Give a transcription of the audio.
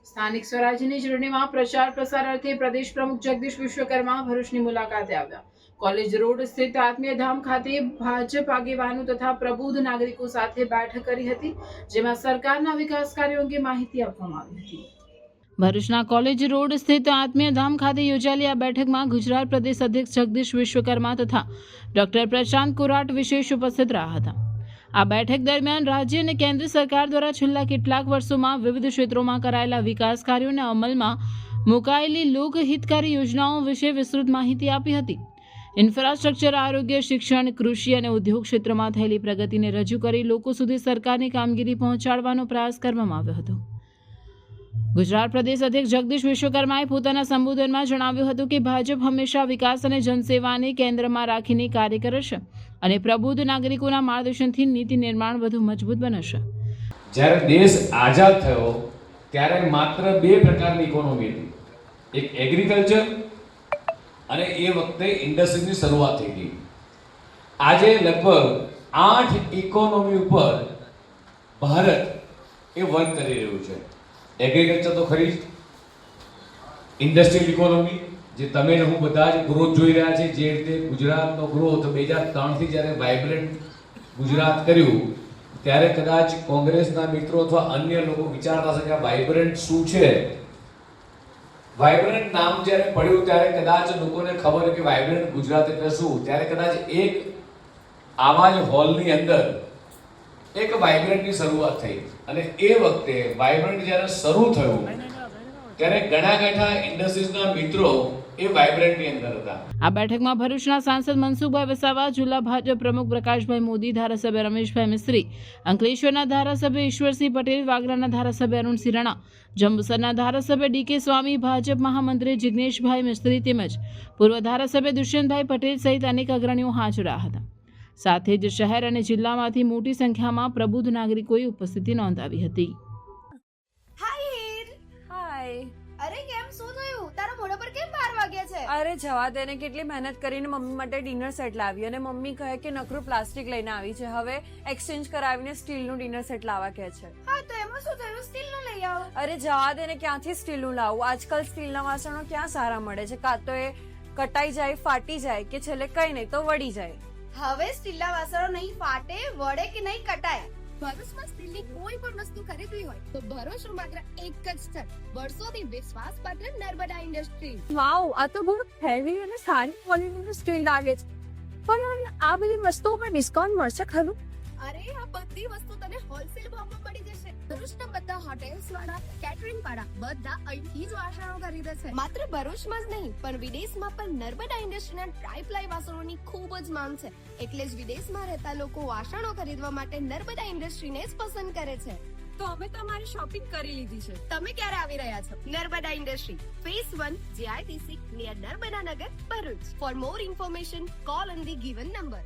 સ્થાનિક સ્વરાજ્યની ચૂંટણીમાં પ્રચાર પ્રસાર અર્થે પ્રદેશ પ્રમુખ જગદીશ વિશ્વકર્મા ભરૂચની મુલાકાતે આવ્યા. કોલેજ રોડ સ્થિત આત્મીયધામ ખાતે ભાજપ આગેવાનો તથા પ્રબુદ્ધ નાગરિકો સાથે બેઠક કરી હતી, જેમાં સરકારના વિકાસ કાર્યો અંગે માહિતી આપવામાં આવી હતી. ભરૂચના કોલેજ રોડ સ્થિત આત્મીયધામ ખાતે યોજાયેલી આ બેઠકમાં ગુજરાત પ્રદેશ અધ્યક્ષ જગદીશ વિશ્વકર્મા તથા ડોક્ટર પ્રશાંત કોરાટ વિશેષ ઉપસ્થિત રહ્યા હતા. આ બેઠક દરમિયાન રાજ્ય અને કેન્દ્ર સરકાર દ્વારા છેલ્લા કેટલાક વર્ષોમાં વિવિધ ક્ષેત્રોમાં કરાયેલા વિકાસ કાર્યોને અમલમાં મુકાયેલી લોકહિતકારી યોજનાઓ વિશે વિસ્તૃત માહિતી આપી હતી. ઇન્ફ્રાસ્ટ્રક્ચર, આરોગ્ય, શિક્ષણ, કૃષિ અને ઉદ્યોગ ક્ષેત્રમાં થયેલી પ્રગતિને રજૂ કરી લોકો સુધી સરકારની કામગીરી પહોંચાડવાનો પ્રયાસ કરવામાં આવ્યો હતો. ગુજરાત પ્રદેશ અધ્યક્ષ જગદીશ વિશ્વકર્માએ પોતાના સંબોધનમાં જણાવ્યું હતું કે ભાજપ હંમેશા વિકાસ અને જનસેવાને કેન્દ્રમાં રાખીને કાર્ય કરશે અને પ્રબુદ્ધ નાગરિકોના માર્ગદર્શનથી નીતિ નિર્માણ વધુ મજબૂત બનશે. જ્યારે દેશ આઝાદ થયો ત્યારે માત્ર બે પ્રકારની ઇકોનોમી હતી, એક એગ્રીકલ્ચર અને એ વખતે ઇન્ડસ્ટ્રીની શરૂઆત થઈ ગઈ. આજે લગભગ 8 ઇકોનોમી ઉપર ભારત એ વર્ક કરી રહ્યું છે. એગ્રીકલ્ચર તો ખરી જ, ઇન્ડસ્ટ્રીયલ ઇકોનોમી જે તમે ને હું બધા જ ગ્રોથ જોઈ રહ્યા છે, જે રીતે ગુજરાતનો ગ્રોથ 2003થી જ્યારે વાઇબ્રન્ટ ગુજરાત કર્યું ત્યારે કદાચ કોંગ્રેસના મિત્રો અથવા અન્ય લોકો વિચારતા હશે કે આ વાઇબ્રન્ટ શું છે. વાઇબ્રન્ટ નામ જ્યારે પડ્યું ત્યારે કદાચ લોકોને ખબર કે વાઇબ્રન્ટ ગુજરાત એટલે શું. ત્યારે કદાચ એક આવા જ હોલની અંદર એક વાઇબ્રન્ટની શરૂઆત થઈ અને એ વખતે વાઇબ્રન્ટ જ્યારે શરૂ થયું ત્યારે ઘણા ઇન્ડસ્ટ્રીઝના મિત્રો એ વાઇબ્રન્ટની અંદર હતા. આ બેઠકમાં ભરૂચના સાંસદ મનસુખભાઈ વસાવા, જિલ્લા ભાજપ પ્રમુખ પ્રકાશભાઈ મોદી, ધારાસભ્ય રમેશભાઈ મિસ્ત્રી, અંકલેશ્વરના ધારાસભ્ય ઈશ્વરસિંહ પટેલ, વાગરાના ધારાસભ્ય અરુણસિંહ રાણા, જંબુસરના ધારાસભ્ય ડીકે સ્વામી, ભાજપ મહામંત્રી જિગ્નેશભાઈ મિસ્ત્રી તેમજ પૂર્વ ધારાસભ્ય દુષ્યંતભાઈ પટેલ સહિત અનેક અગ્રણીઓ હાજર રહ્યા હતા. સાથે જ શહેર અને જિલ્લામાંથી મોટી સંખ્યામાં પ્રબુદ્ધ નાગરિકોએ ઉપસ્થિતિ નોંધાવી હતી. અરે કેમ શું થયું? તારા મોઢા પર કેમ 12 વાગ્યા છે? અરે જવા દે ને, કેટલી મહેનત કરીને મમ્મી માટે ડિનર સેટ લાવી અને મમ્મી કહે કે નકરું પ્લાસ્ટિક લઈને આવી છે, હવે એક્સચેન્જ કરાવીને સ્ટીલનું ડિનર સેટ લાવવા કહે છે. હા તો એમાં શું થયું? સ્ટીલનું લઈ આવો. અરે જવા દે ને, ક્યાંથી સ્ટીલનું લાવું? આજકાલ સ્ટીલના વાસણો ક્યાં સારા મળે છે? કાં તો એ કટાઈ જાય, ફાટી જાય કે છેલ્લે કઈ નહીં તો વળી જાય. હવે સ્ટીલના વાસણો નહીં ફાટે, વળે કે નહીં કટાય. ભરૂચમાં સ્ટીલની કોઈ પણ વસ્તુ ખરીદવી હોય તો ભરૂચનું માત્ર એક જ સ્થળ, વર્ષોથી વિશ્વાસપાત્ર નર્મદા ઇન્ડસ્ટ્રી. વાવ, આ તો બહુ હેવી અને સારી ક્વોલિટીનું સ્ટીલ લાગે છે. પણ આ બધી વસ્તુઓ પર ડિસ્કાઉન્ટ મળશે ખરું? અરે આ બધી વસ્તુ તને હોલસેલ ભાવમાં મળી જશે. ભરૂચના બધા હોટેલ્સ વાળા, કેટરિંગ વાળા બધા અહીંથી જ વાસણો ખરીદે છે. માત્ર ભરૂચમાં જ નહીં પણ વિદેશમાં પણ નર્મદા ઇન્ડસ્ટ્રીના ટ્રાયપ્લાય વાસણોની ખૂબ જ માંગ છે. એટલે જ વિદેશમાં રહેતા લોકો વાસણો ખરીદવા માટે નર્મદા ઇન્ડસ્ટ્રીને જ પસંદ કરે છે. તો અમે તમારી શોપિંગ કરી લીધી છે. તમે ક્યારે આવી રહ્યા છો? Narmada industry phase 1 JITC near Narmada Nagar, Bharuch. For more information call on the given number.